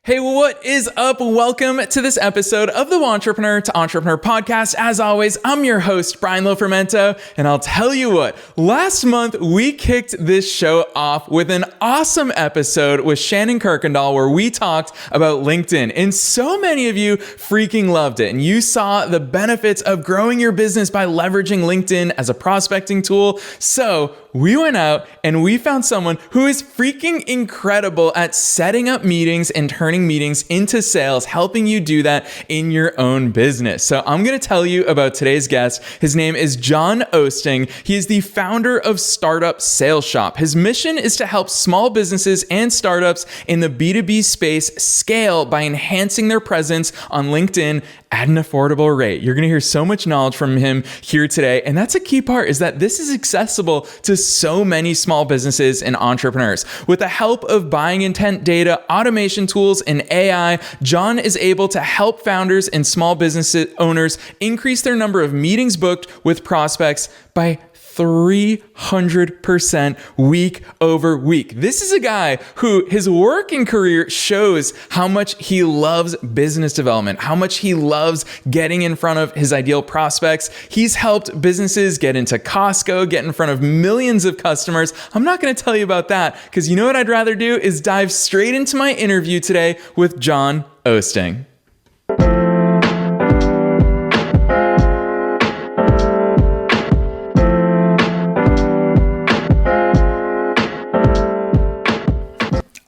Hey, what is up? Welcome to this episode of the Entrepreneur to Entrepreneur podcast. As always, I'm your host, Brian Lofermento, and I'll tell you what, last month we kicked this show off with an awesome episode with Shannon Kirkendall where we talked about LinkedIn, and so many of you freaking loved it, and you saw the benefits of growing your business by leveraging LinkedIn as a prospecting tool. So we went out and we found someone who is freaking incredible at setting up meetings and turning meetings into sales, helping you do that in your own business. So I'm going to tell you about today's guest. His name is Jon Osting. He is the founder of Startup Sales Shop. His mission is to help small businesses and startups in the B2B space scale by enhancing their presence on LinkedIn at an affordable rate. You're going to hear so much knowledge from him here today. And that's a key part, is that this is accessible to so many small businesses and entrepreneurs. With the help of buying intent data, automation tools, and AI, Jon is able to help founders and small business owners increase their number of meetings booked with prospects by 300% week over week. This is a guy who his working career shows how much he loves business development, how much he loves getting in front of his ideal prospects. He's helped businesses get into Costco, get in front of millions of customers. I'm not going to tell you about that because you know what I'd rather do is dive straight into my interview today with Jon Osting.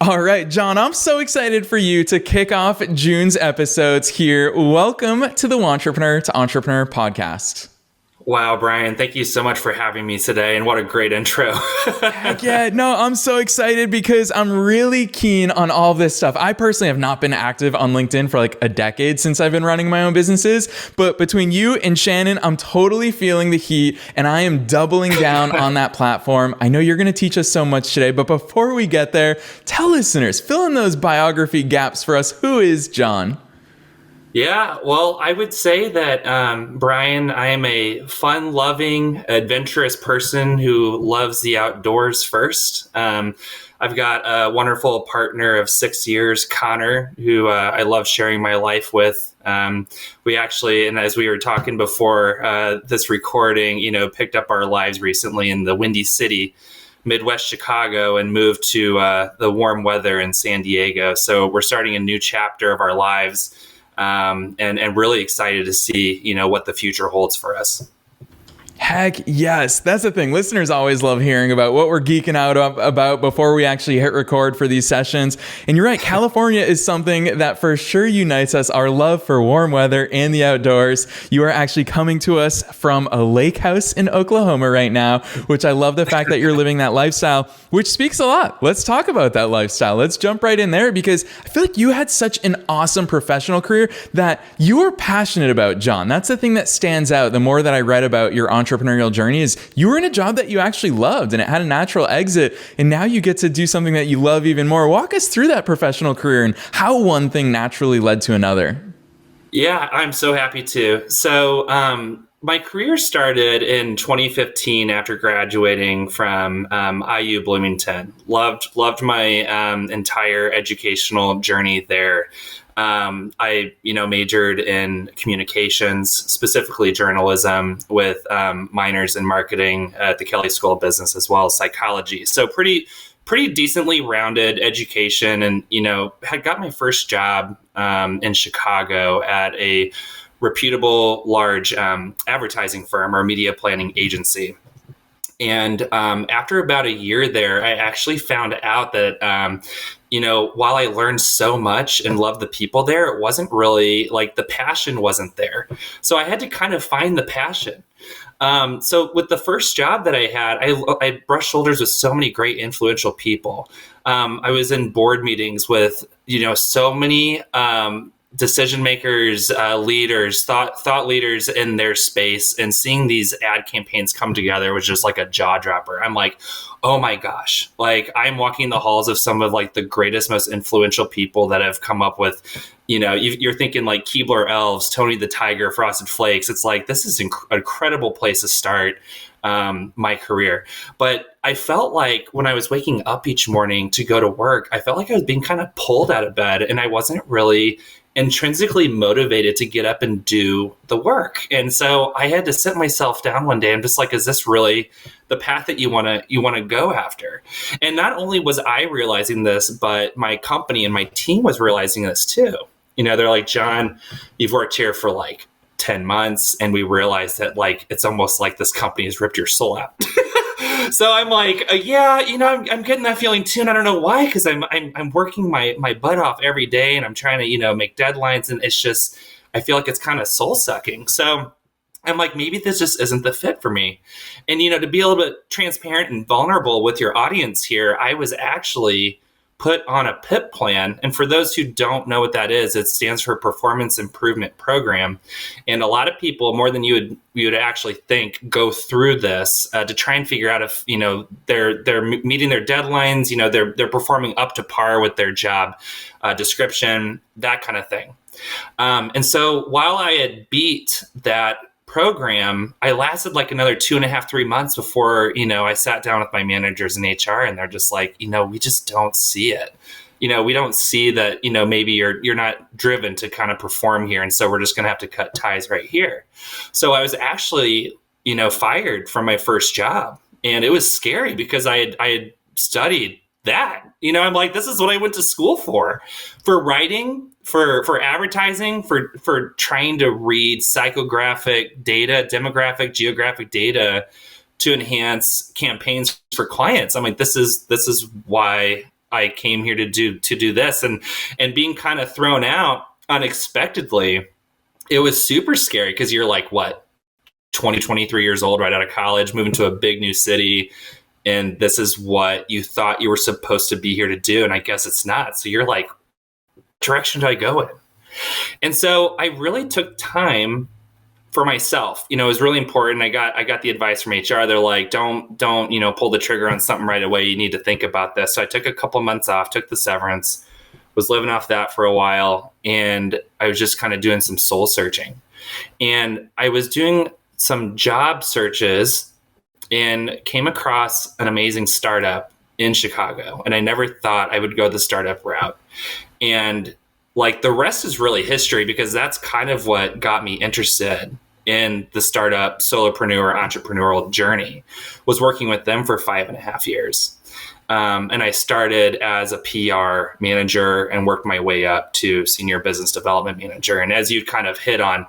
All right, Jon, I'm so excited for you to kick off June's episodes here. Welcome to the Entrepreneur to Entrepreneur podcast. Wow, Brian, thank you so much for having me today, and what a great intro. Heck yeah, no, I'm so excited because I'm really keen on all this stuff. I personally have not been active on LinkedIn for like a decade since I've been running my own businesses, but between you and Shannon, I'm totally feeling the heat and I am doubling down on that platform. I know you're going to teach us so much today, but before we get there, tell listeners, fill in those biography gaps for us. Who is Jon? Yeah, well, I would say that, Brian, I am a fun-loving, adventurous person who loves the outdoors first. I've got a wonderful partner of 6 years, Connor, who I love sharing my life with. We actually, and as we were talking before this recording, picked up our lives recently in the Windy City, Midwest Chicago, and moved to the warm weather in San Diego. So we're starting a new chapter of our lives. And really excited to see, what the future holds for us. Heck yes. That's the thing. Listeners always love hearing about what we're geeking out about before we actually hit record for these sessions. And you're right. California is something that for sure unites us, our love for warm weather and the outdoors. You are actually coming to us from a lake house in Oklahoma right now, which I love the fact that you're living that lifestyle, which speaks a lot. Let's talk about that lifestyle. Let's jump right in there because I feel like you had such an awesome professional career that you were passionate about, Jon. That's the thing that stands out. The more that I read about your entrepreneurial journey is you were in a job that you actually loved and it had a natural exit, and now you get to do something that you love even more. Walk us through that professional career and how one thing naturally led to another. Yeah, I'm so happy to. So my career started in 2015 after graduating from IU Bloomington. Loved my entire educational journey there. I majored in communications, specifically journalism, with minors in marketing at the Kelley School of Business, as well as psychology. So pretty decently rounded education, and had got my first job in Chicago at a reputable large advertising firm or media planning agency. And after about a year there, I actually found out that, while I learned so much and loved the people there, it wasn't really like the passion wasn't there. So I had to kind of find the passion. So with the first job that I had, I brushed shoulders with so many great influential people. I was in board meetings with, so many decision makers, leaders, thought leaders in their space, and seeing these ad campaigns come together was just like a jaw dropper. I'm like, oh my gosh, like I'm walking the halls of some of like the greatest, most influential people that have come up with, you're thinking like Keebler Elves, Tony the Tiger, Frosted Flakes. It's like, this is an incredible place to start. my career. But I felt like when I was waking up each morning to go to work, I felt like I was being kind of pulled out of bed, and I wasn't really intrinsically motivated to get up and do the work. And so I had to sit myself down one day and just like, is this really the path that you want to go after? And not only was I realizing this, but my company and my team was realizing this too. They're like, Jon, you've worked here for like 10 months, and we realized that like it's almost like this company has ripped your soul out. So I'm like, I'm getting that feeling too, and I don't know why, because I'm working my butt off every day, and I'm trying to make deadlines, and it's just, I feel like it's kind of soul sucking. So I'm like, maybe this just isn't the fit for me. And to be a little bit transparent and vulnerable with your audience here, I was actually put on a PIP plan. And for those who don't know what that is, it stands for Performance Improvement Program. And a lot of people, more than you would actually think, go through this to try and figure out if they're meeting their deadlines, they're performing up to par with their job description, that kind of thing. And so while I had beat that program, I lasted like another 2.5, 3 months before, I sat down with my managers in HR, and they're just like, we just don't see it. We don't see that, maybe you're not driven to kind of perform here. And so we're just going to have to cut ties right here. So I was actually, fired from my first job, and it was scary because I had studied that. I'm like, this is what I went to school for writing, for advertising, for trying to read psychographic data, demographic, geographic data to enhance campaigns for clients. I'm like, this is why I came here to do this, and being kind of thrown out unexpectedly. It was super scary because you're like, what, 20, 23 years old, right out of college, moving to a big new city. And this is what you thought you were supposed to be here to do. And I guess it's not. So you're like, what direction do I go in? And so I really took time for myself. It was really important. I got the advice from HR. They're like, don't, pull the trigger on something right away. You need to think about this. So I took a couple months off, took the severance, was living off that for a while. And I was just kind of doing some soul searching. And I was doing some job searches and came across an amazing startup in Chicago. And I never thought I would go the startup route. And like the rest is really history, because that's kind of what got me interested in the startup solopreneur entrepreneurial journey, was working with them for 5.5 years. And I started as a PR manager and worked my way up to senior business development manager. And as you kind of hit on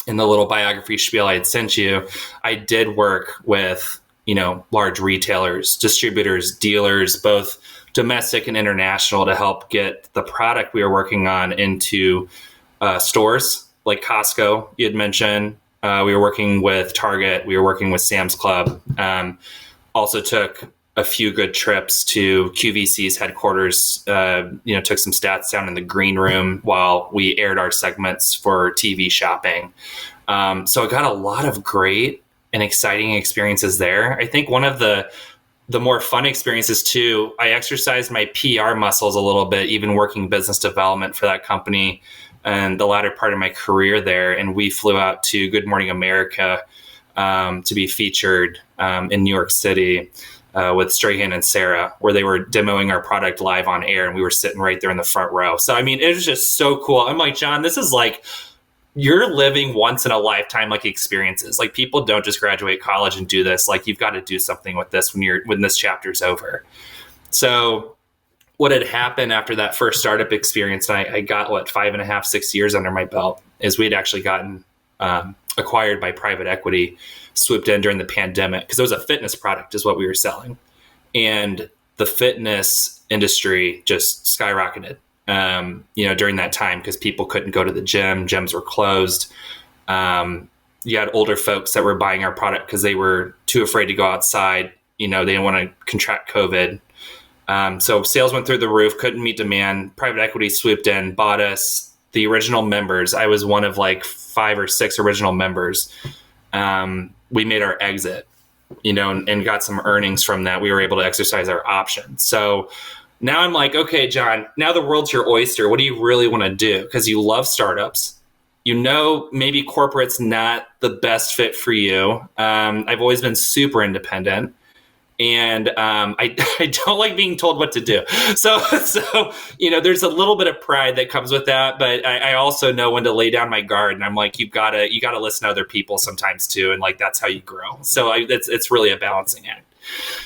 in the little biography spiel I had sent you, I did work with, large retailers, distributors, dealers, both domestic and international, to help get the product we were working on into stores like Costco, you had mentioned. We were working with Target. We were working with Sam's Club. Also took a few good trips to QVC's headquarters, took some stats down in the green room while we aired our segments for TV shopping. So I got a lot of great and exciting experiences there. I think one of the more fun experiences too, I exercised my PR muscles a little bit, even working business development for that company and the latter part of my career there. And we flew out to Good Morning America to be featured in New York City with Strahan and Sarah, where they were demoing our product live on air, and we were sitting right there in the front row. So, I mean, it was just so cool. I'm like, Jon, this is like, you're living once in a lifetime, like experiences. Like, people don't just graduate college and do this. Like, you've got to do something with this when this chapter's over. So what had happened after that first startup experience, and I got 5.5, 6 years under my belt, is we had actually gotten acquired by private equity, swooped in during the pandemic, because it was a fitness product is what we were selling. And the fitness industry just skyrocketed, during that time, because people couldn't go to the gym. Gyms were closed. You had older folks that were buying our product because they were too afraid to go outside. They didn't want to contract COVID. So sales went through the roof, couldn't meet demand. Private equity swooped in, bought us. The original members, I was one of 5 or 6 original members. We made our exit, and got some earnings from that. We were able to exercise our options. So now I'm like, okay, Jon, now the world's your oyster. What do you really want to do? Because you love startups. maybe corporate's not the best fit for you. I've always been super independent. And I don't like being told what to do. So there's a little bit of pride that comes with that, but I also know when to lay down my guard. And I'm like, you gotta listen to other people sometimes too, and like that's how you grow. So it's really a balancing act.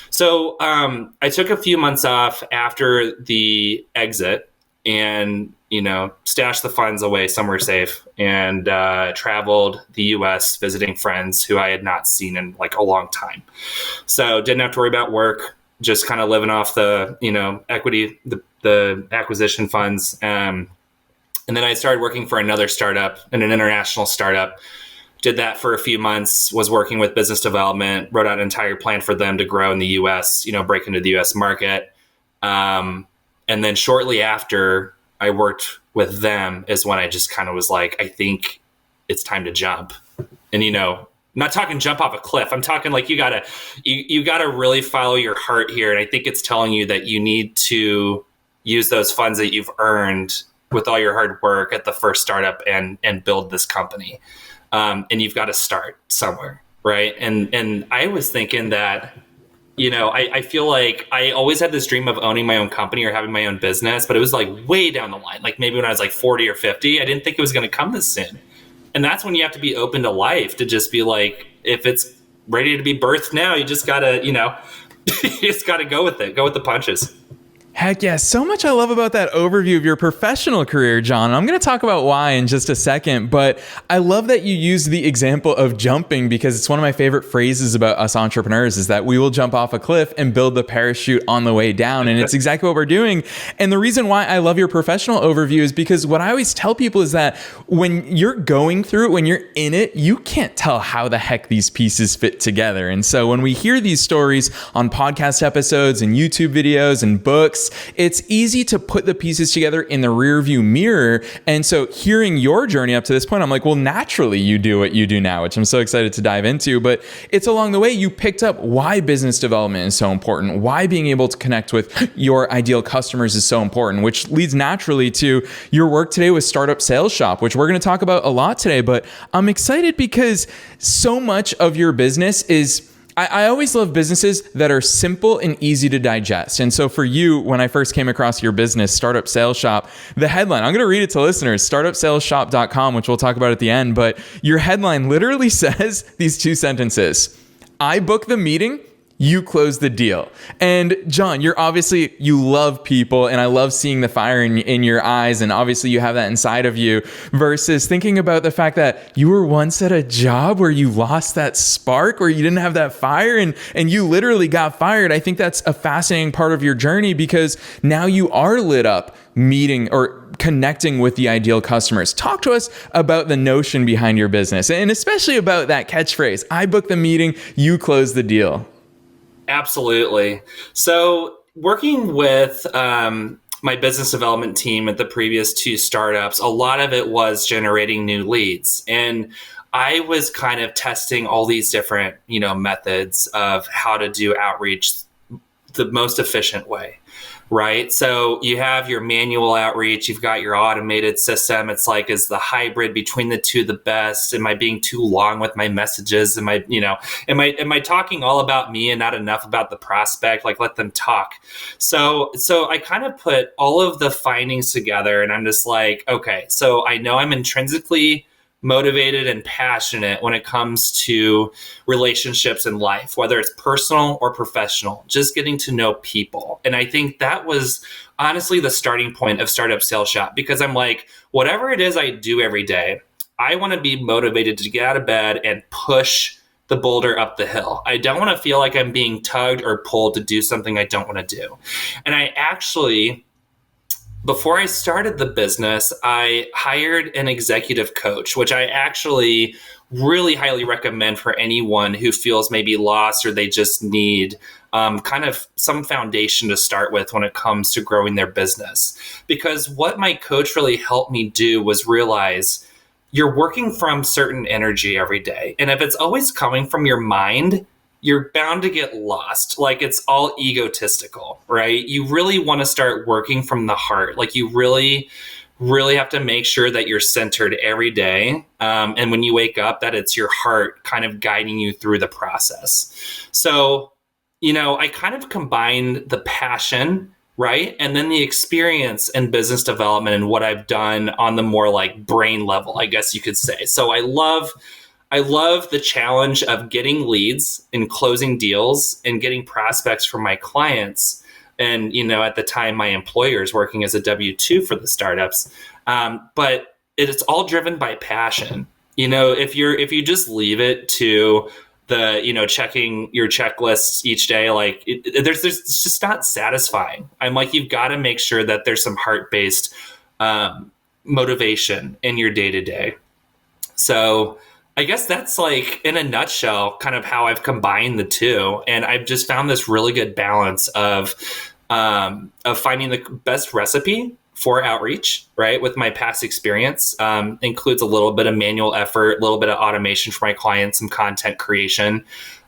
So I took a few months off after the exit, and stashed the funds away somewhere safe, and traveled the U.S. visiting friends who I had not seen in like a long time. So didn't have to worry about work, just kind of living off the equity, the acquisition funds. And then I started working for another startup, an international startup. Did that for a few months, was working with business development, wrote out an entire plan for them to grow in the U.S., break into the U.S. market. And then shortly after I worked with them is when I just kind of was like, I think it's time to jump. And, I'm not talking jump off a cliff. I'm talking like you gotta really follow your heart here. And I think it's telling you that you need to use those funds that you've earned with all your hard work at the first startup and build this company. And you've got to start somewhere. Right. And I was thinking that, I feel like I always had this dream of owning my own company or having my own business, but it was like way down the line. Like maybe when I was like 40 or 50, I didn't think it was going to come this soon. And that's when you have to be open to life, to just be like, if it's ready to be birthed now, you just gotta, you just gotta go with it, go with the punches. Heck yeah. So much I love about that overview of your professional career, Jon. I'm going to talk about why in just a second, but I love that you use the example of jumping, because it's one of my favorite phrases about us entrepreneurs is that we will jump off a cliff and build the parachute on the way down. And it's exactly what we're doing. And the reason why I love your professional overview is because what I always tell people is that when you're going through it, when you're in it, you can't tell how the heck these pieces fit together. And so when we hear these stories on podcast episodes and YouTube videos and books, it's easy to put the pieces together in the rearview mirror. And so hearing your journey up to this point, I'm like, well, naturally you do what you do now, which I'm so excited to dive into. But it's along the way you picked up why business development is so important, why being able to connect with your ideal customers is so important, which leads naturally to your work today with Startup Sales Shop, which we're going to talk about a lot today. But I'm excited because so much of your business is, I always love businesses that are simple and easy to digest. And so for you, when I first came across your business, Startup Sales Shop, the headline, I'm going to read it to listeners, startupsalesshop.com, which we'll talk about at the end. But your headline literally says these two sentences: I book the meeting, you close the deal. And Jon, you love people, and I love seeing the fire in your eyes, and obviously you have that inside of you, versus thinking about the fact that you were once at a job where you lost that spark, where you didn't have that fire, and you literally got fired. I think that's a fascinating part of your journey, because now you are lit up meeting or connecting with the ideal customers. Talk to us about the notion behind your business, and especially about that catchphrase, I book the meeting, you close the deal. Absolutely. So working with my business development team at the previous two startups, a lot of it was generating new leads. And I was kind of testing all these different, methods of how to do outreach the most efficient way. Right. So you have your manual outreach, you've got your automated system. It's like, is the hybrid between the two the best? Am I being too long with my messages? Am I talking all about me and not enough about the prospect? Like, let them talk. So I kind of put all of the findings together, and I'm just like, okay, so I know I'm intrinsically motivated and passionate when it comes to relationships in life, whether it's personal or professional, just getting to know people. And I think that was honestly the starting point of Startup Sales Shop, because I'm like, whatever it is I do every day, I want to be motivated to get out of bed and push the boulder up the hill. I don't want to feel like I'm being tugged or pulled to do something I don't want to do. And I actually, before I started the business, I hired an executive coach, which I actually really highly recommend for anyone who feels maybe lost, or they just need kind of some foundation to start with when it comes to growing their business. Because what my coach really helped me do was realize you're working from certain energy every day. And if it's always coming from your mind, you're bound to get lost. Like, it's all egotistical, right? You really want to start working from the heart. Like, you really really have to make sure that you're centered every day. And when you wake up, that it's your heart kind of guiding you through the process. So, I kind of combine the passion, right? And then the experience and business development and what I've done on the more like brain level, I guess you could say. So I love the challenge of getting leads and closing deals and getting prospects from my clients. And, at the time, my employers working as a W-2 for the startups. But it's all driven by passion. If you just leave it to the, checking your checklists each day, like it's just not satisfying. I'm like, you've got to make sure that there's some heart-based motivation in your day-to-day. So I guess that's like in a nutshell, kind of how I've combined the two. And I've just found this really good balance of finding the best recipe for outreach, right? With my past experience, includes a little bit of manual effort, a little bit of automation for my clients, some content creation,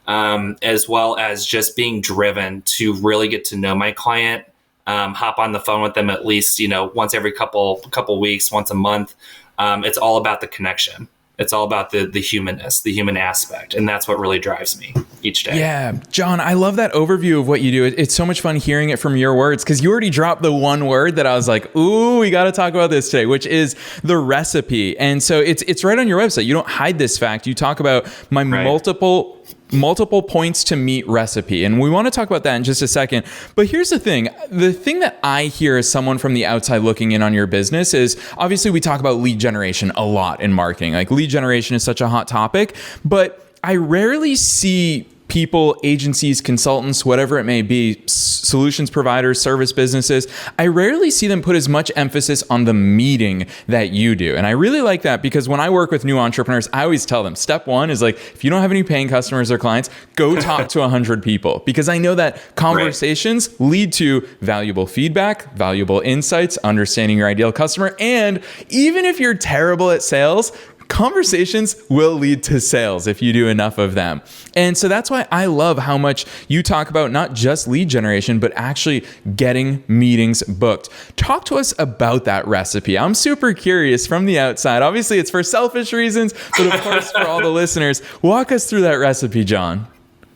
as well as just being driven to really get to know my client, hop on the phone with them at least, once every couple weeks, once a month. It's all about the connection. It's all about the humanness, the human aspect. And that's what really drives me each day. Yeah. Jon, I love that overview of what you do. It's so much fun hearing it from your words, because you already dropped the one word that I was like, ooh, we got to talk about this today, which is the recipe. And so it's right on your website. You don't hide this fact. You talk about my multiple points to meet recipe. And we want to talk about that in just a second. But here's the thing that I hear as someone from the outside looking in on your business is, obviously we talk about lead generation a lot in marketing. Like, lead generation is such a hot topic, but I rarely see people, agencies, consultants, whatever it may be, solutions providers, service businesses, I rarely see them put as much emphasis on the meeting that you do. And I really like that, because when I work with new entrepreneurs, I always tell them, step one is like, if you don't have any paying customers or clients, go talk to 100 people, because I know that conversations lead to valuable feedback, valuable insights, understanding your ideal customer. And even if you're terrible at sales, conversations will lead to sales if you do enough of them. And so that's why I love how much you talk about not just lead generation, but actually getting meetings booked. Talk to us about that recipe. I'm super curious from the outside. Obviously, it's for selfish reasons, but of course, for all the listeners, walk us through that recipe, Jon.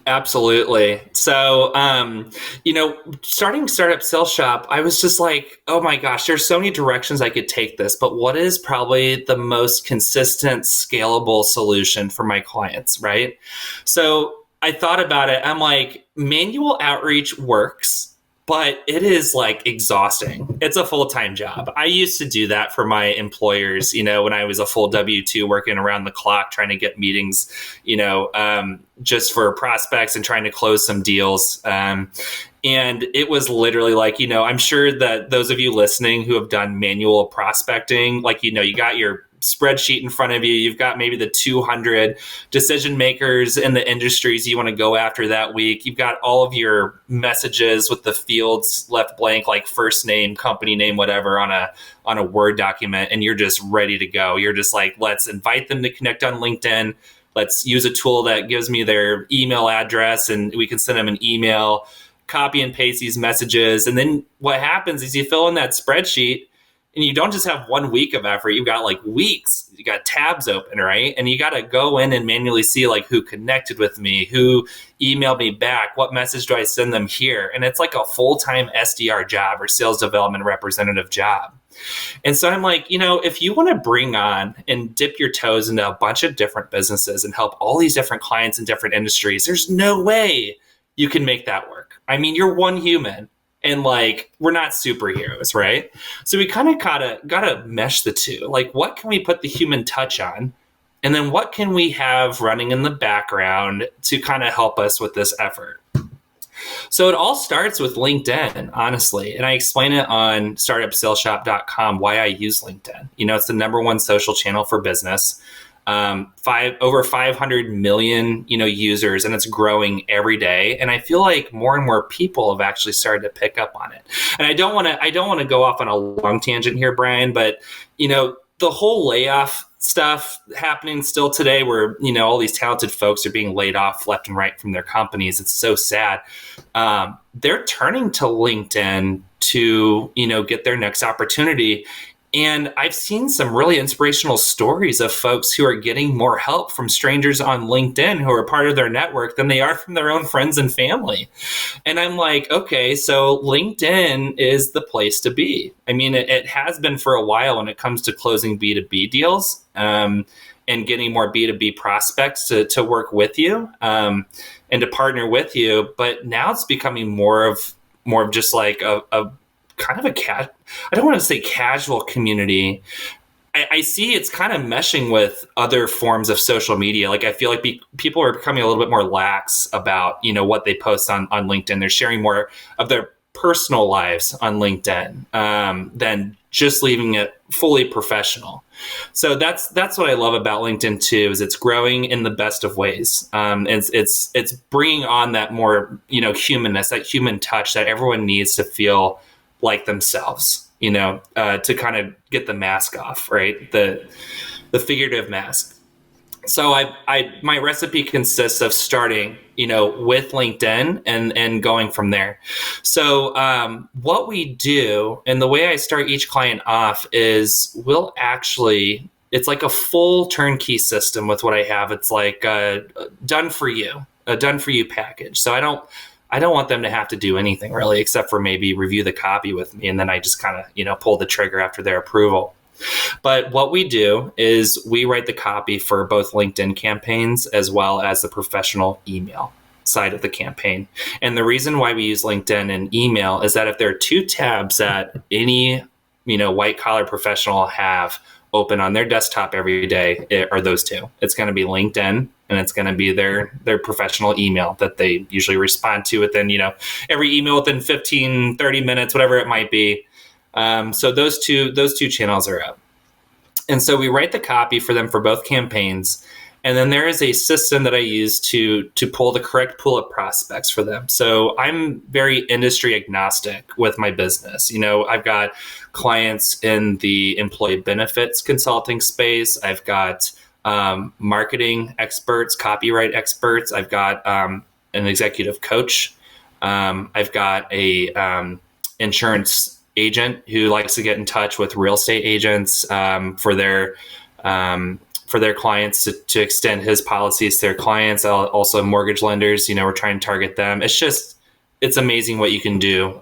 Absolutely. So, starting Startup Sales Shop, I was just like, oh my gosh, there's so many directions I could take this, but what is probably the most consistent, scalable solution for my clients, right? So I thought about it. I'm like, manual outreach works, but it is like exhausting. It's a full-time job. I used to do that for my employers, when I was a full W-2 working around the clock, trying to get meetings, just for prospects and trying to close some deals. And it was literally like, I'm sure that those of you listening who have done manual prospecting, like, you got your spreadsheet in front of you, you've got maybe the 200 decision makers in the industries you want to go after that week. You've got all of your messages with the fields left blank, like first name, company name, whatever, on a Word document, and you're just ready to go. You're just like, let's invite them to connect on LinkedIn. Let's use a tool that gives me their email address, and we can send them an email, copy and paste these messages. And then what happens is you fill in that spreadsheet, and you don't just have 1 week of effort. You've got like weeks. You got tabs open, right? And you got to go in and manually see like who connected with me, who emailed me back, what message do I send them here? And it's like a full-time SDR job, or sales development representative job. And so I'm like, if you want to bring on and dip your toes into a bunch of different businesses and help all these different clients in different industries, there's no way you can make that work. I mean, you're one human. And like, we're not superheroes, right? So we kind of gotta mesh the two. Like, what can we put the human touch on? And then what can we have running in the background to kind of help us with this effort? So it all starts with LinkedIn, honestly. And I explain it on startupsaleshop.com why I use LinkedIn. It's the number one social channel for business. Over 500 million, users, and it's growing every day. And I feel like more and more people have actually started to pick up on it. And I don't want to go off on a long tangent here, Brian, but the whole layoff stuff happening still today, where all these talented folks are being laid off left and right from their companies. It's so sad. They're turning to LinkedIn to get their next opportunity. And I've seen some really inspirational stories of folks who are getting more help from strangers on LinkedIn who are part of their network than they are from their own friends and family. And I'm like, okay, so LinkedIn is the place to be. I mean, it has been for a while when it comes to closing B2B deals and getting more B2B prospects to work with you and to partner with you. But now it's becoming more of just like a kind of I don't want to say casual community. I see it's kind of meshing with other forms of social media. Like I feel like people are becoming a little bit more lax about, what they post on LinkedIn. They're sharing more of their personal lives on LinkedIn than just leaving it fully professional. So that's what I love about LinkedIn too, is it's growing in the best of ways. It's bringing on that more, humanness, that human touch that everyone needs to feel like themselves, to kind of get the mask off, right? The figurative mask. So my recipe consists of starting, with LinkedIn and going from there. So what we do, and the way I start each client off is it's like a full turnkey system with what I have. It's like a done for you package. So I don't want them to have to do anything really, except for maybe review the copy with me. And then I just kind of, pull the trigger after their approval. But what we do is we write the copy for both LinkedIn campaigns as well as the professional email side of the campaign. And the reason why we use LinkedIn and email is that if there are two tabs that any, white collar professional have open on their desktop every day, are those two. It's going to be LinkedIn and it's going to be their professional email that they usually respond to within, every email within 15, 30 minutes, whatever it might be. So those two channels are up. And so we write the copy for them for both campaigns. And then there is a system that I use to pull the correct pool of prospects for them. So I'm very industry agnostic with my business. I've got clients in the employee benefits consulting space. I've got marketing experts, copyright experts. I've got an executive coach. I've got a insurance agent who likes to get in touch with real estate agents for their clients to extend his policies to their clients. Also mortgage lenders, we're trying to target them. It's amazing what you can do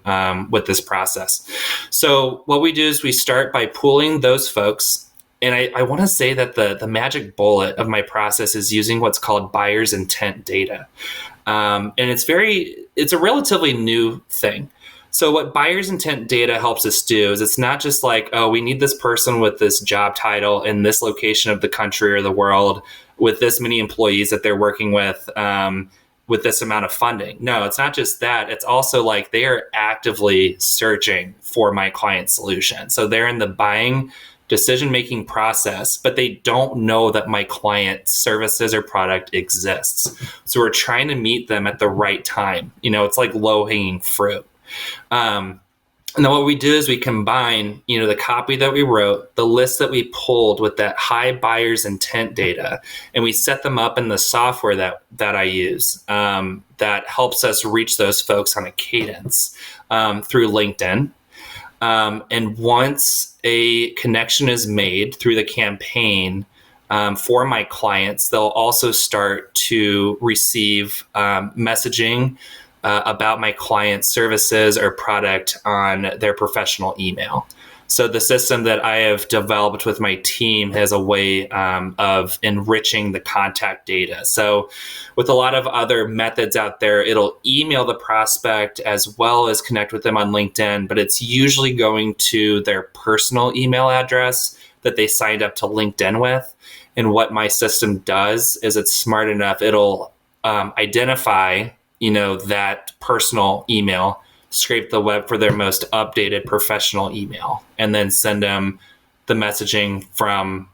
with this process. So what we do is we start by pooling those folks. And I want to say that the magic bullet of my process is using what's called buyer's intent data. And it's a relatively new thing. So what buyer's intent data helps us do is it's not just like, oh, we need this person with this job title in this location of the country or the world with this many employees that they're working with this amount of funding. No, it's not just that. It's also like they are actively searching for my client solution. So they're in the buying decision-making process, but they don't know that my client services or product exists. So we're trying to meet them at the right time. It's like low-hanging fruit. And then what we do is we combine, the copy that we wrote, the list that we pulled with that high buyer's intent data, and we set them up in the software that I use that helps us reach those folks on a cadence through LinkedIn. And once a connection is made through the campaign for my clients, they'll also start to receive messaging about my client's services or product on their professional email. So the system that I have developed with my team has a way of enriching the contact data. So with a lot of other methods out there, it'll email the prospect as well as connect with them on LinkedIn, but it's usually going to their personal email address that they signed up to LinkedIn with. And what my system does is it's smart enough. It'll identify that personal email, scrape the web for their most updated professional email, and then send them the messaging from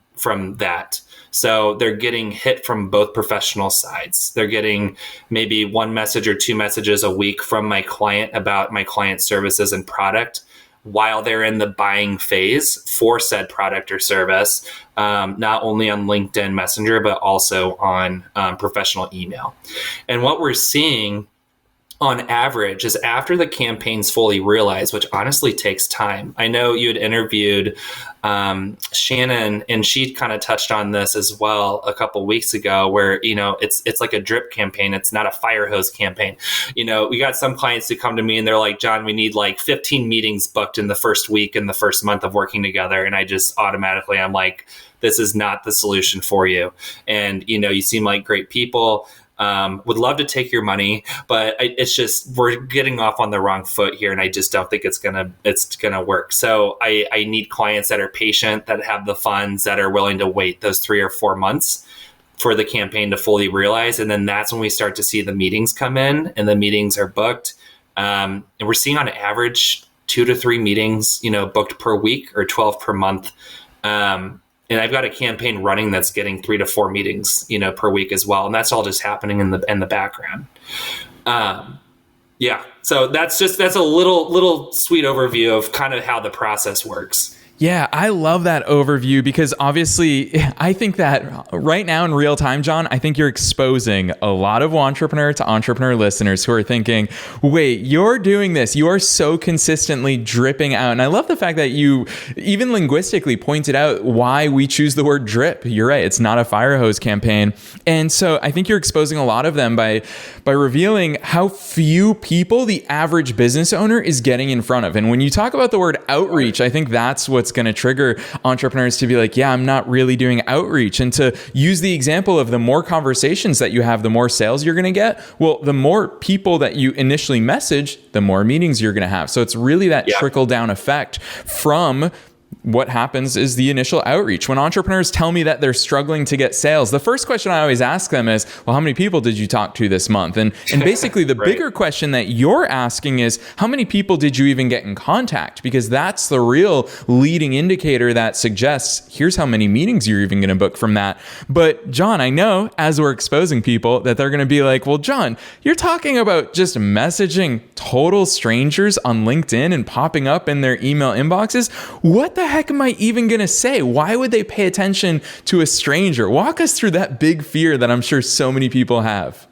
that. So they're getting hit from both professional sides. They're getting maybe one message or two messages a week from my client about my client's services and product while they're in the buying phase for said product or service, not only on LinkedIn Messenger, but also on professional email. And what we're seeing on average is after the campaign's fully realized, which honestly takes time. I know you had interviewed Shannon, and she kind of touched on this as well a couple weeks ago, where, it's like a drip campaign. It's not a fire hose campaign. We got some clients who come to me and they're like, John, we need like 15 meetings booked in the first week and the first month of working together. And I just automatically, I'm like, this is not the solution for you. And, you seem like great people. Would love to take your money, but it's just, we're getting off on the wrong foot here. And I just don't think it's gonna work. So I need clients that are patient, that have the funds, that are willing to wait those 3 or 4 months for the campaign to fully realize. And then that's when we start to see the meetings come in, and the meetings are booked. And we're seeing on average 2 to 3 meetings, booked per week, or 12 per month. And I've got a campaign running that's getting 3 to 4 meetings, per week as well. And that's all just happening in the background. Yeah. So that's a little sweet overview of kind of how the process works. Yeah, I love that overview, because obviously I think that right now in real time, Jon, I think you're exposing a lot of entrepreneur to entrepreneur listeners who are thinking, wait, you're doing this. You are so consistently dripping out. And I love the fact that you even linguistically pointed out why we choose the word drip. You're right. It's not a fire hose campaign. And so I think you're exposing a lot of them by revealing how few people the average business owner is getting in front of. And when you talk about the word outreach, I think that's what's going to trigger entrepreneurs to be like, yeah, I'm not really doing outreach. And to use the example of the more conversations that you have, the more sales you're going to get. Well, the more people that you initially message, the more meetings you're going to have. So it's really that trickle down effect from what happens is the initial outreach. When entrepreneurs tell me that they're struggling to get sales, the first question I always ask them is, well, how many people did you talk to this month? And basically the bigger question that you're asking is, how many people did you even get in contact? Because that's the real leading indicator that suggests, here's how many meetings you're even going to book from that. But Jon, I know as we're exposing people that they're going to be like, well, Jon, you're talking about just messaging total strangers on LinkedIn and popping up in their email inboxes. What the heck am I even going to say? Why would they pay attention to a stranger? Walk us through that big fear that I'm sure so many people have.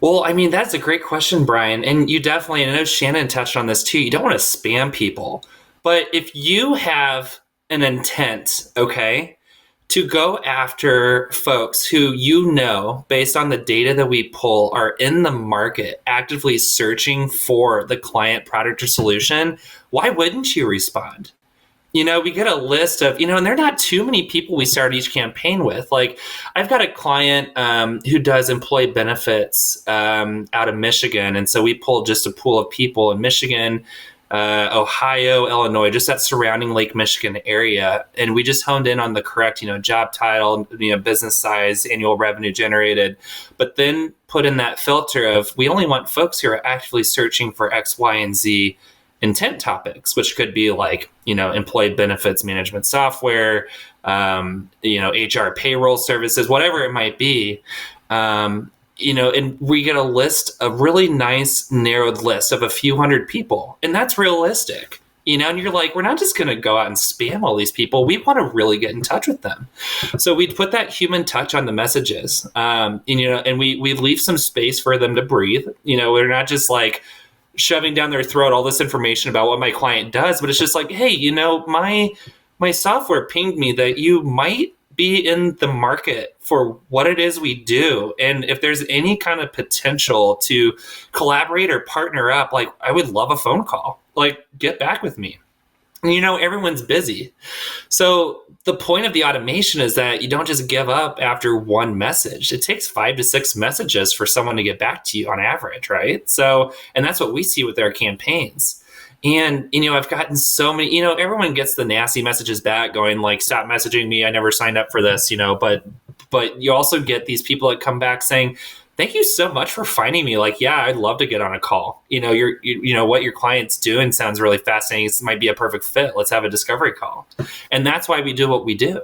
Well, I mean, that's a great question, Brian. And you definitely, and I know Shannon touched on this too, you don't want to spam people. But if you have an intent, okay, to go after folks who based on the data that we pull, are in the market actively searching for the client, product, or solution, why wouldn't you respond? We get a list of, and there are not too many people we start each campaign with. Like, I've got a client who does employee benefits out of Michigan. And so we pulled just a pool of people in Michigan, Ohio, Illinois, just that surrounding Lake Michigan area. And we just honed in on the correct, job title, business size, annual revenue generated, but then put in that filter of, we only want folks who are actively searching for X, Y, and Z intent topics, which could be like, employee benefits management software, HR payroll services, whatever it might be. And we get a really nice narrowed list of a few hundred people, and that's realistic. And you're like, we're not just going to go out and spam all these people. We want to really get in touch with them. So we put that human touch on the messages, and we leave some space for them to breathe. We're not just like shoving down their throat all this information about what my client does, but it's just like, hey, my software pinged me that you might be in the market for what it is we do. And if there's any kind of potential to collaborate or partner up, like, I would love a phone call, like, get back with me. And, everyone's busy. So the point of the automation is that you don't just give up after one message. It takes 5 to 6 messages for someone to get back to you on average, right? So, and that's what we see with our campaigns. And, I've gotten so many, everyone gets the nasty messages back going like, stop messaging me. I never signed up for this, but you also get these people that come back saying, thank you so much for finding me. Like, yeah, I'd love to get on a call. What your client's doing sounds really fascinating. This might be a perfect fit. Let's have a discovery call. And that's why we do what we do.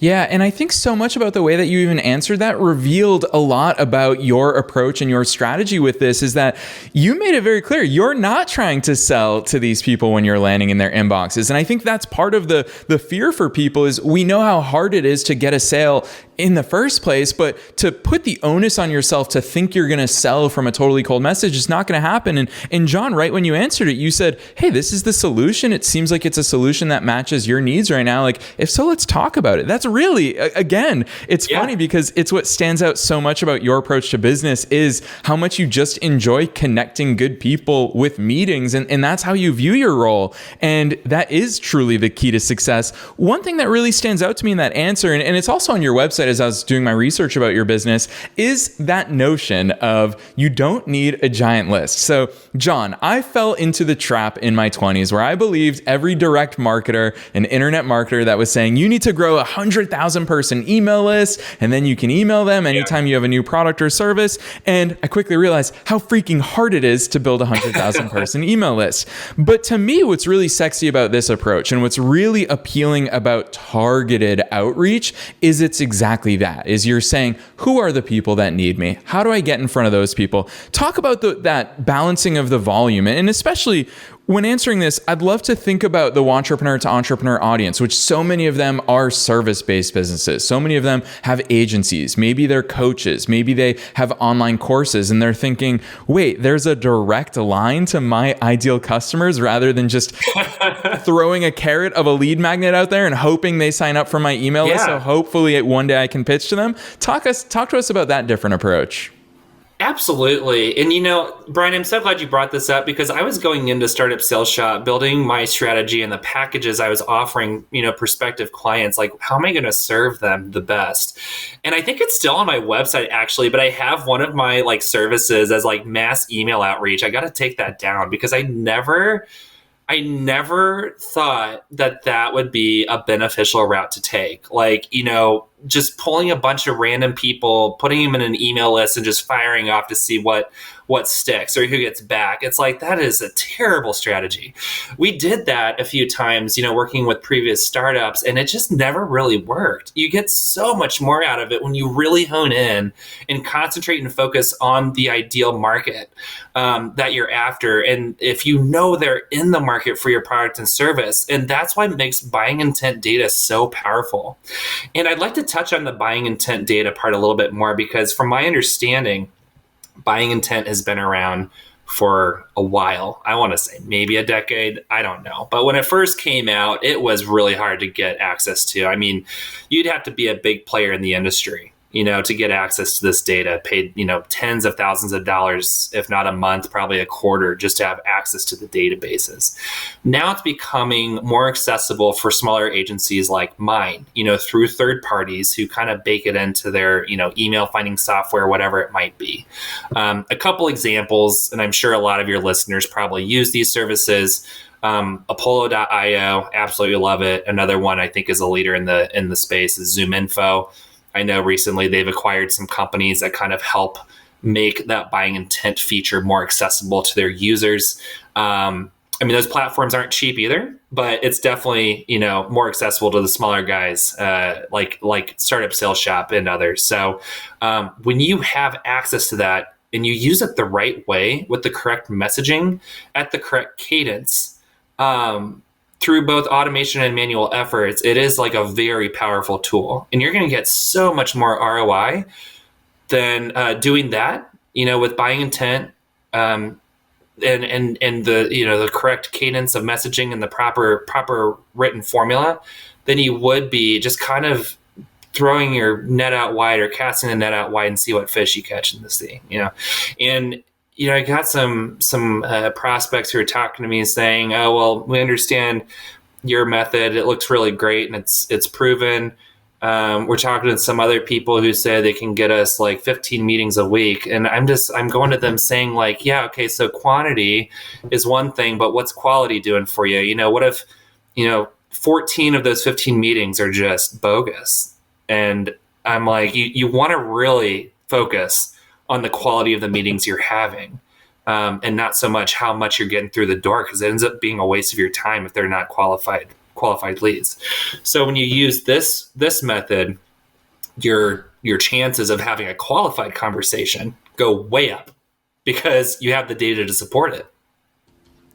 Yeah, and I think so much about the way that you even answered that revealed a lot about your approach and your strategy with this, is that you made it very clear you're not trying to sell to these people when you're landing in their inboxes. And I think that's part of the fear for people, is we know how hard it is to get a sale in the first place, but to put the onus on yourself to think you're going to sell from a totally cold message is not going to happen. And John, right when you answered it, you said, hey, this is the solution. It seems like it's a solution that matches your needs right now. Like, if so, let's talk about it. That's really, again, it's funny because it's what stands out so much about your approach to business is how much you just enjoy connecting good people with meetings. And that's how you view your role. And that is truly the key to success. One thing that really stands out to me in that answer, and it's also on your website as I was doing my research about your business, is that notion of you don't need a giant list. So, John, I fell into the trap in my 20s where I believed every direct marketer and internet marketer that was saying you need to grow 100,000 person email list and then you can email them anytime you have a new product or service. And I quickly realized how freaking hard it is to build a 100,000 person email list. But to me, what's really sexy about this approach and what's really appealing about targeted outreach is it's exactly that, is you're saying, who are the people that need me? How do I get in front of those people? Talk about that balancing of the volume. And especially when answering this, I'd love to think about the entrepreneur to entrepreneur audience, which so many of them are service-based businesses. So many of them have agencies. Maybe they're coaches. Maybe they have online courses and they're thinking, wait, there's a direct line to my ideal customers rather than just throwing a carrot of a lead magnet out there and hoping they sign up for my email list. So hopefully one day I can pitch to them. Talk to us about that different approach. Absolutely. And, Brian, I'm so glad you brought this up because I was going into Startup Sales Shop, building my strategy and the packages I was offering, prospective clients, like how am I going to serve them the best? And I think it's still on my website actually, but I have one of my services as mass email outreach. I got to take that down because I never thought that would be a beneficial route to take. Just pulling a bunch of random people, putting them in an email list and just firing off to see what sticks or who gets back. It's that is a terrible strategy. We did that a few times, working with previous startups, and it just never really worked. You get so much more out of it when you really hone in and concentrate and focus on the ideal market that you're after. And if they're in the market for your product and service, and that's what makes buying intent data so powerful. And I'd like to touch on the buying intent data part a little bit more because from my understanding, buying intent has been around for a while. I want to say maybe a decade. I don't know. But when it first came out, it was really hard to get access to. I mean, you'd have to be a big player in the industry, to get access to this data, paid, tens of thousands of dollars, if not a month, probably a quarter, just to have access to the databases. Now it's becoming more accessible for smaller agencies like mine, through third parties who kind of bake it into their, email finding software, whatever it might be. A couple examples, and I'm sure a lot of your listeners probably use these services. Apollo.io, absolutely love it. Another one I think is a leader in the space is ZoomInfo. I know recently they've acquired some companies that kind of help make that buying intent feature more accessible to their users. Those platforms aren't cheap either, but it's definitely, more accessible to the smaller guys like Startup Sales Shop and others. So when you have access to that and you use it the right way with the correct messaging at the correct cadence, through both automation and manual efforts, it is a very powerful tool. And you're going to get so much more ROI than doing that, with buying intent and the correct cadence of messaging and the proper written formula than you would be just kind of throwing your net out wide or casting the net out wide and see what fish you catch in this thing, And I got some prospects who are talking to me saying, "Oh, well, we understand your method. It looks really great and it's proven." We're talking to some other people who say they can get us 15 meetings a week, and I'm going to them saying yeah, okay, so quantity is one thing, but what's quality doing for you? What if 14 of those 15 meetings are just bogus? And I'm you want to really focus on the quality of the meetings you're having, and not so much how much you're getting through the door, because it ends up being a waste of your time if they're not qualified qualified leads. So when you use this method, your chances of having a qualified conversation go way up because you have the data to support it.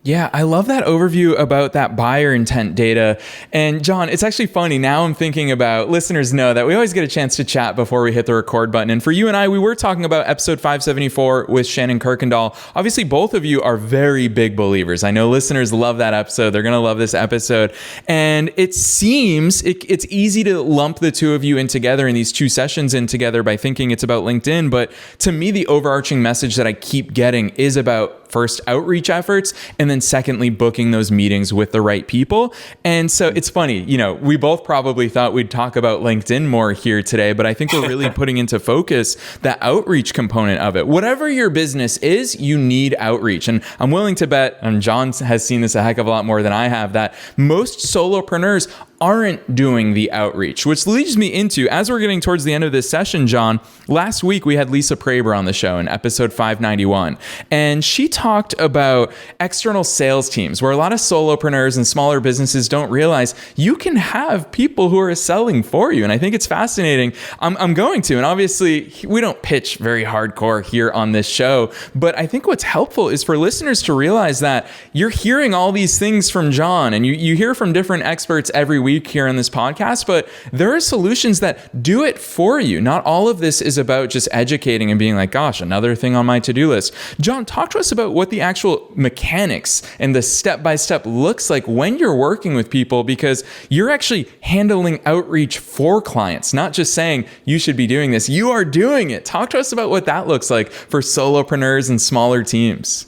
Yeah, I love that overview about that buyer intent data. And Jon, it's actually funny. Now I'm thinking about, listeners know that we always get a chance to chat before we hit the record button. And for you and I, we were talking about episode 574 with Shannon Kirkendall. Obviously, both of you are very big believers. I know listeners love that episode. They're going to love this episode. And it seems it's easy to lump the two of you in together in these two sessions in together by thinking it's about LinkedIn. But to me, the overarching message that I keep getting is about first outreach efforts, and then secondly, booking those meetings with the right people. And so it's funny, we both probably thought we'd talk about LinkedIn more here today, but I think we're really putting into focus the outreach component of it. Whatever your business is, you need outreach. And I'm willing to bet, and Jon has seen this a heck of a lot more than I have, that most solopreneurs aren't doing the outreach, which leads me into, as we're getting towards the end of this session, Jon, last week we had Lisa Praber on the show in episode 591, and she talked about external sales teams, where a lot of solopreneurs and smaller businesses don't realize you can have people who are selling for you. And I think it's fascinating. I'm going to, and obviously we don't pitch very hardcore here on this show, but I think what's helpful is for listeners to realize that you're hearing all these things from Jon, and you hear from different experts every week here on this podcast, but there are solutions that do it for you. Not all of this is about just educating and being like, gosh, another thing on my to-do list. Jon, talk to us about what the actual mechanics and the step-by-step looks like when you're working with people, because you're actually handling outreach for clients, not just saying you should be doing this. You are doing it. Talk to us about what that looks like for solopreneurs and smaller teams.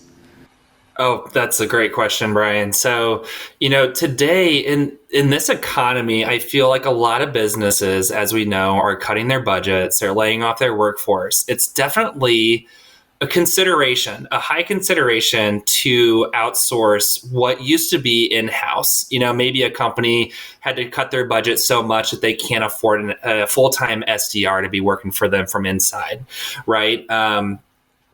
Oh, that's a great question, Brian. So, today in this economy, I feel like a lot of businesses, as we know, are cutting their budgets, they're laying off their workforce. It's definitely a high consideration to outsource what used to be in-house. Maybe a company had to cut their budget so much that they can't afford a full-time SDR to be working for them from inside, right?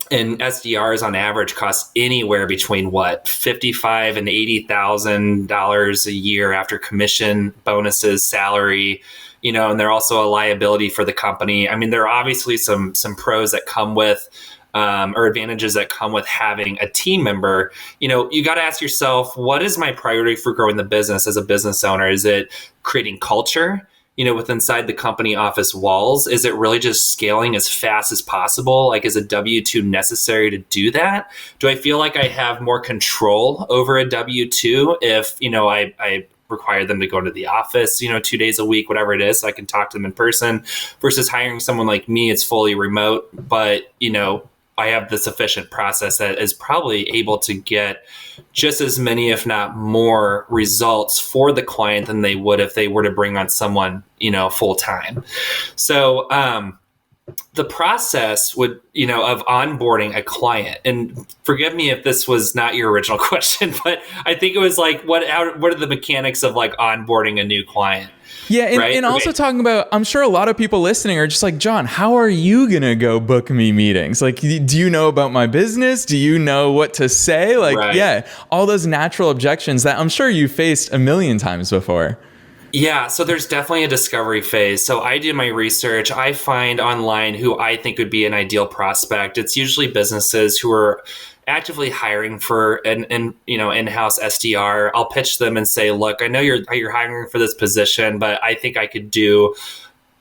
And SDRs on average cost anywhere between $55,000 and $80,000 a year after commission, bonuses, salary, and they're also a liability for the company. I mean, there are obviously some pros that come with or advantages that come with having a team member. You got to ask yourself, what is my priority for growing the business as a business owner? Is it creating culture? With inside the company office walls? Is it really just scaling as fast as possible? Like, is a W-2 necessary to do that? Do I feel like I have more control over a W-2 if, I require them to go to the office, 2 days a week, whatever it is, so I can talk to them in person, versus hiring someone like me? It's fully remote, but, I have this efficient process that is probably able to get just as many, if not more, results for the client than they would if they were to bring on someone, full time. So the process of onboarding a client, and forgive me if this was not your original question, but I think it was like, what are the mechanics of like onboarding a new client? Yeah, and also talking about, I'm sure a lot of people listening are just like, Jon, how are you going to go book me meetings? Like, do you know about my business? Do you know what to say? Like, right. Yeah, all those natural objections that I'm sure you faced a million times before. Yeah, so there's definitely a discovery phase. So I do my research. I find online who I think would be an ideal prospect. It's usually businesses who are actively hiring for an in-house SDR. I'll pitch them and say, look, I know you're hiring for this position, but I think I could do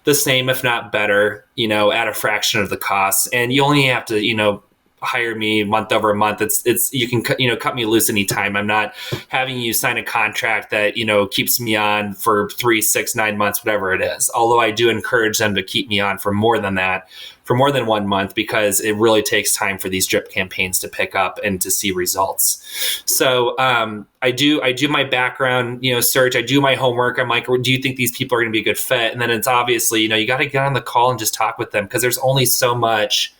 the same, if not better, at a fraction of the cost. And you only have to, hire me month over month. It's you can cut me loose anytime. I'm not having you sign a contract that keeps me on for 3, 6, 9 months, whatever it is. Although I do encourage them to keep me on for more than that, for more than 1 month, because it really takes time for these drip campaigns to pick up and to see results. So I do my background search. I do my homework. I'm like, do you think these people are going to be a good fit? And then it's obviously you got to get on the call and just talk with them, because there's only so much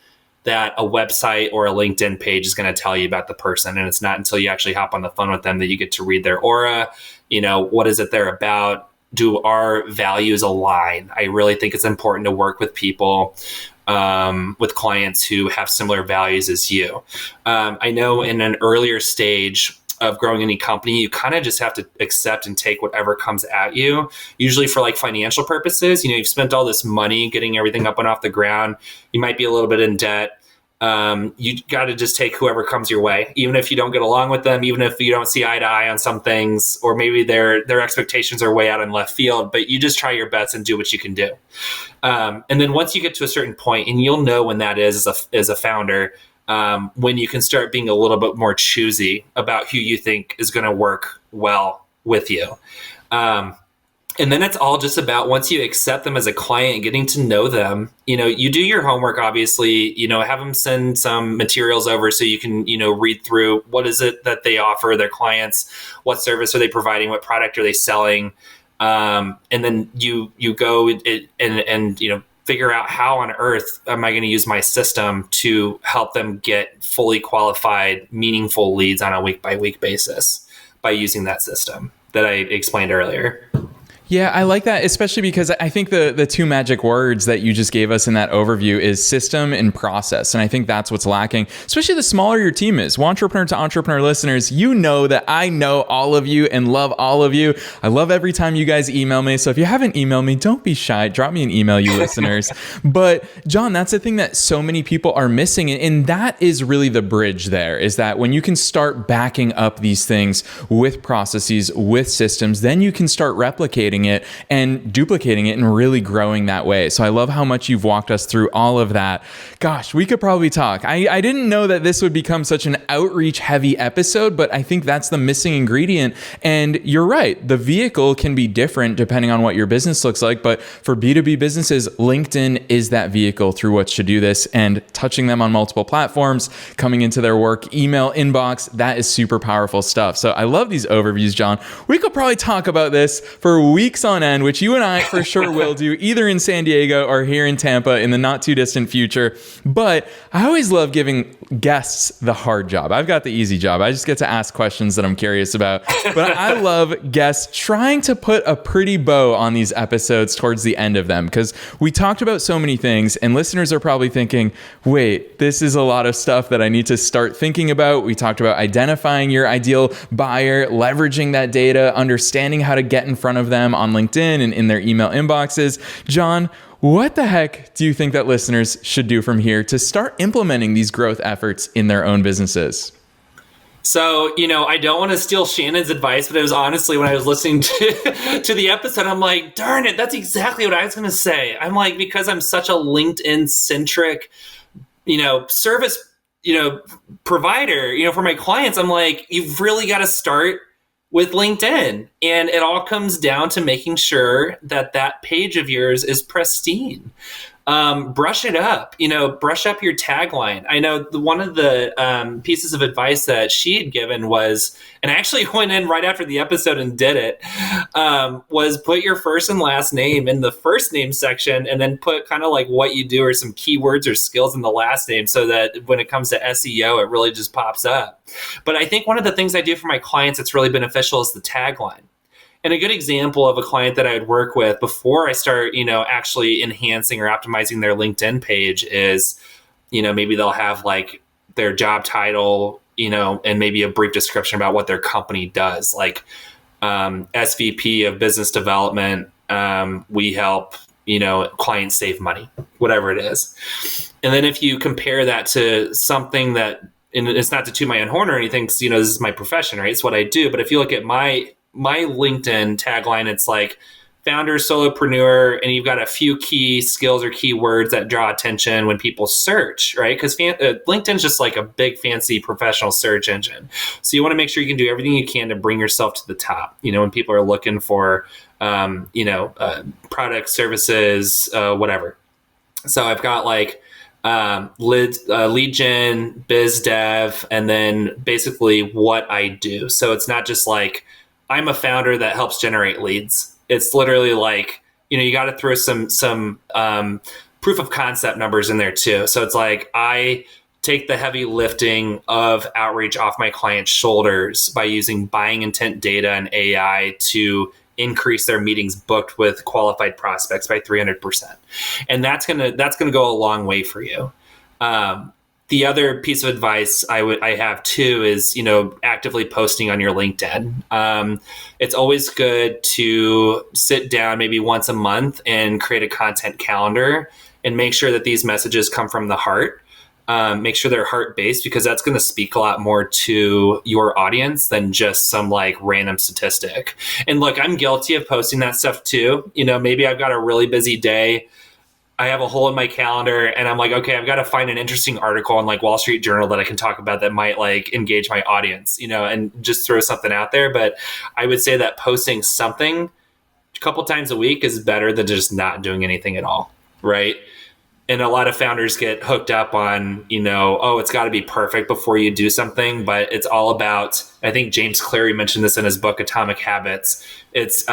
that a website or a LinkedIn page is going to tell you about the person. And it's not until you actually hop on the phone with them that you get to read their aura. What is it they're about? Do our values align? I really think it's important to work with people, with clients who have similar values as you. I know in an earlier stage of growing any company, you kind of just have to accept and take whatever comes at you, usually for like financial purposes. You've spent all this money getting everything up and off the ground. You might be a little bit in debt. You got to just take whoever comes your way, even if you don't get along with them, even if you don't see eye to eye on some things, or maybe their expectations are way out in left field, but you just try your best and do what you can do. And then once you get to a certain point, and you'll know when that is as a founder, when you can start being a little bit more choosy about who you think is going to work well with you. And then it's all just about, once you accept them as a client, getting to know them, you do your homework, obviously, have them send some materials over so you can, read through what is it that they offer their clients, what service are they providing, what product are they selling. And then you go and figure out how on earth am I going to use my system to help them get fully qualified, meaningful leads on a week by week basis by using that system that I explained earlier. Yeah, I like that, especially because I think the two magic words that you just gave us in that overview is system and process. And I think that's what's lacking, especially the smaller your team is. Entrepreneur to entrepreneur listeners, you know that I know all of you and love all of you. I love every time you guys email me. So if you haven't emailed me, don't be shy. Drop me an email, you listeners. But Jon, that's the thing that so many people are missing. And that is really the bridge there, is that when you can start backing up these things with processes, with systems, then you can start replicating it and duplicating it and really growing that way. So I love how much you've walked us through all of that. Gosh, we could probably talk. I didn't know that this would become such an outreach heavy episode, but I think that's the missing ingredient. And you're right. The vehicle can be different depending on what your business looks like. But for B2B businesses, LinkedIn is that vehicle through which to do this, and touching them on multiple platforms, coming into their work email inbox. That is super powerful stuff. So I love these overviews, Jon. We could probably talk about this for weeks on end, which you and I for sure will do, either in San Diego or here in Tampa in the not too distant future. But I always love giving guests the hard job. I've got the easy job. I just get to ask questions that I'm curious about. But I love guests trying to put a pretty bow on these episodes towards the end of them, because we talked about so many things and listeners are probably thinking, wait, this is a lot of stuff that I need to start thinking about. We talked about identifying your ideal buyer, leveraging that data, understanding how to get in front of them on LinkedIn and in their email inboxes. Jon, what the heck do you think that listeners should do from here to start implementing these growth efforts in their own businesses? So, I don't want to steal Shannon's advice, but it was honestly, when I was listening to the episode, I'm like, darn it, that's exactly what I was going to say. I'm like, because I'm such a LinkedIn centric, service, provider, for my clients, I'm like, you've really got to start with LinkedIn. And it all comes down to making sure that page of yours is pristine. Brush it up, brush up your tagline. I know one of the pieces of advice that she had given was, and I actually went in right after the episode and did it, was put your first and last name in the first name section, and then put kind of like what you do or some keywords or skills in the last name, so that when it comes to SEO, it really just pops up. But I think one of the things I do for my clients that's really beneficial is the tagline. And a good example of a client that I would work with before I start, actually enhancing or optimizing their LinkedIn page is, maybe they'll have like their job title, and maybe a brief description about what their company does, like SVP of business development. We help, clients save money, whatever it is. And then if you compare that to something that, and it's not to toot my own horn or anything, because, this is my profession, right? It's what I do. But if you look at my LinkedIn tagline, it's like founder, solopreneur, and you've got a few key skills or keywords that draw attention when people search, right? Because LinkedIn's just like a big, fancy professional search engine. So you want to make sure you can do everything you can to bring yourself to the top, when people are looking for, products, services, whatever. So I've got like lead gen, biz dev, and then basically what I do. So it's not just like, I'm a founder that helps generate leads. It's literally like, you got to throw some proof of concept numbers in there too. So it's like, I take the heavy lifting of outreach off my clients' shoulders by using buying intent data and AI to increase their meetings booked with qualified prospects by 300%. And that's going to go a long way for you. The other piece of advice I have too is, actively posting on your LinkedIn. It's always good to sit down maybe once a month and create a content calendar and make sure that these messages come from the heart. Make sure they're heart-based, because that's going to speak a lot more to your audience than just some like random statistic. And look, I'm guilty of posting that stuff too. Maybe I've got a really busy day. I have a hole in my calendar and I'm like, okay, I've got to find an interesting article on like Wall Street Journal that I can talk about that might like engage my audience, and just throw something out there. But I would say that posting something a couple times a week is better than just not doing anything at all, right? And a lot of founders get hooked up on, it's got to be perfect before you do something. But it's all about, I think James Cleary mentioned this in his book, Atomic Habits. It's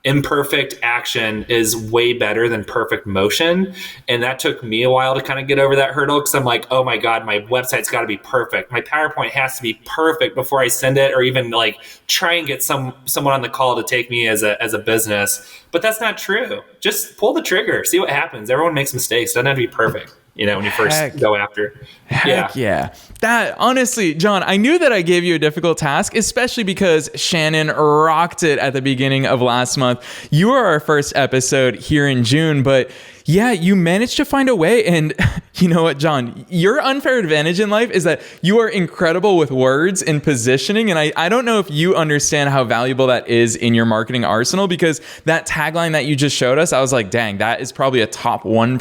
imperfect action is way better than perfect motion. And that took me a while to kind of get over that hurdle, because I'm like, oh my God, my website's got to be perfect. My PowerPoint has to be perfect before I send it, or even like try and get someone on the call to take me as a business. But that's not true. Just pull the trigger, see what happens. Everyone makes mistakes. It doesn't have to be perfect, when you first go after. Heck yeah. That, honestly, Jon, I knew that I gave you a difficult task, especially because Shannon rocked it at the beginning of last month. You were our first episode here in June, but yeah, you managed to find a way. And you know what, Jon, your unfair advantage in life is that you are incredible with words and positioning. And I don't know if you understand how valuable that is in your marketing arsenal, because that tagline that you just showed us, I was like, dang, that is probably a top 1%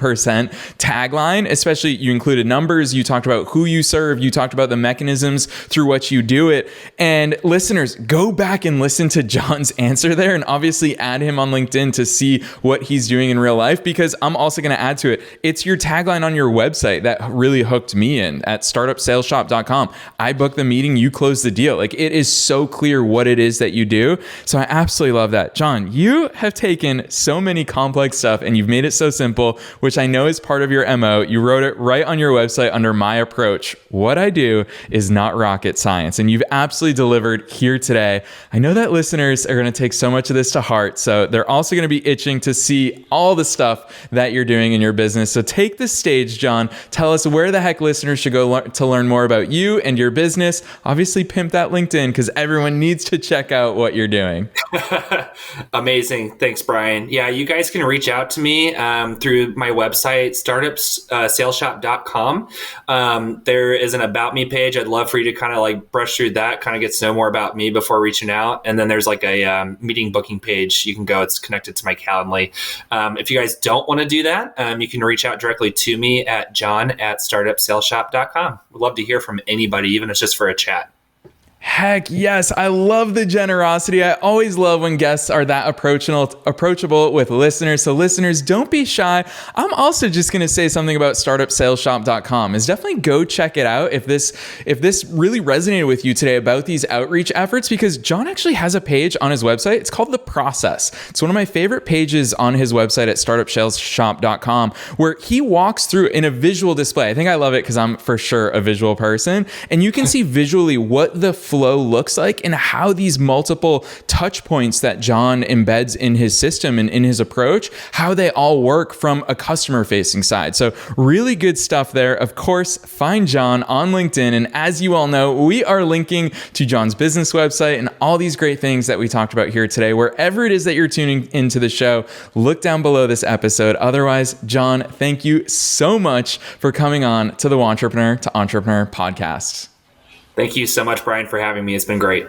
tagline, especially you included numbers. You talked about who you serve. You talked about the mechanisms through which you do it. And listeners, go back and listen to Jon's answer there, and obviously add him on LinkedIn to see what he's doing in real life, because I'm also going to add to it. It's your tagline on your website that really hooked me in at startupsalesshop.com. I booked the meeting, you closed the deal. Like, it is so clear what it is that you do. So I absolutely love that. Jon, you have taken so many complex stuff and you've made it so simple, which I know is part of your MO. You wrote it right on your website under my approach. What I do is not rocket science. And you've absolutely delivered here today. I know that listeners are going to take so much of this to heart. So they're also going to be itching to see all the stuff that you're doing in your business. So take the stage, Jon. Tell us where the heck listeners should go to learn more about you and your business. Obviously, pimp that LinkedIn, because everyone needs to check out what you're doing. Amazing. Thanks, Brian. Yeah, you guys can reach out to me through my website, startupsalesshop.com. There is an About Me page. I'd love for you to kind of like brush through that, kind of get to know more about me before reaching out. And then there's like a meeting booking page. You can go. It's connected to my Calendly. If you guys don't want to do that, you can reach out directly to me at john@startupsalesshop.com. We'd love to hear from anybody, even if it's just for a chat. Heck yes. I love the generosity. I always love when guests are that approachable with listeners. So listeners, don't be shy. I'm also just going to say something about startupsalesshop.com is definitely go check it out if this really resonated with you today about these outreach efforts, because Jon actually has a page on his website. It's called The Process. It's one of my favorite pages on his website at startupsalesshop.com, where he walks through in a visual display. I think I love it because I'm for sure a visual person, and you can see visually what the flow looks like and how these multiple touch points that Jon embeds in his system and in his approach, how they all work from a customer facing side. So really good stuff there. Of course, find Jon on LinkedIn. And as you all know, we are linking to Jon's business website and all these great things that we talked about here today. Wherever it is that you're tuning into the show, look down below this episode. Otherwise, Jon, thank you so much for coming on to the Wantrepreneur to Entrepreneur podcast. Thank you so much, Brian, for having me. It's been great.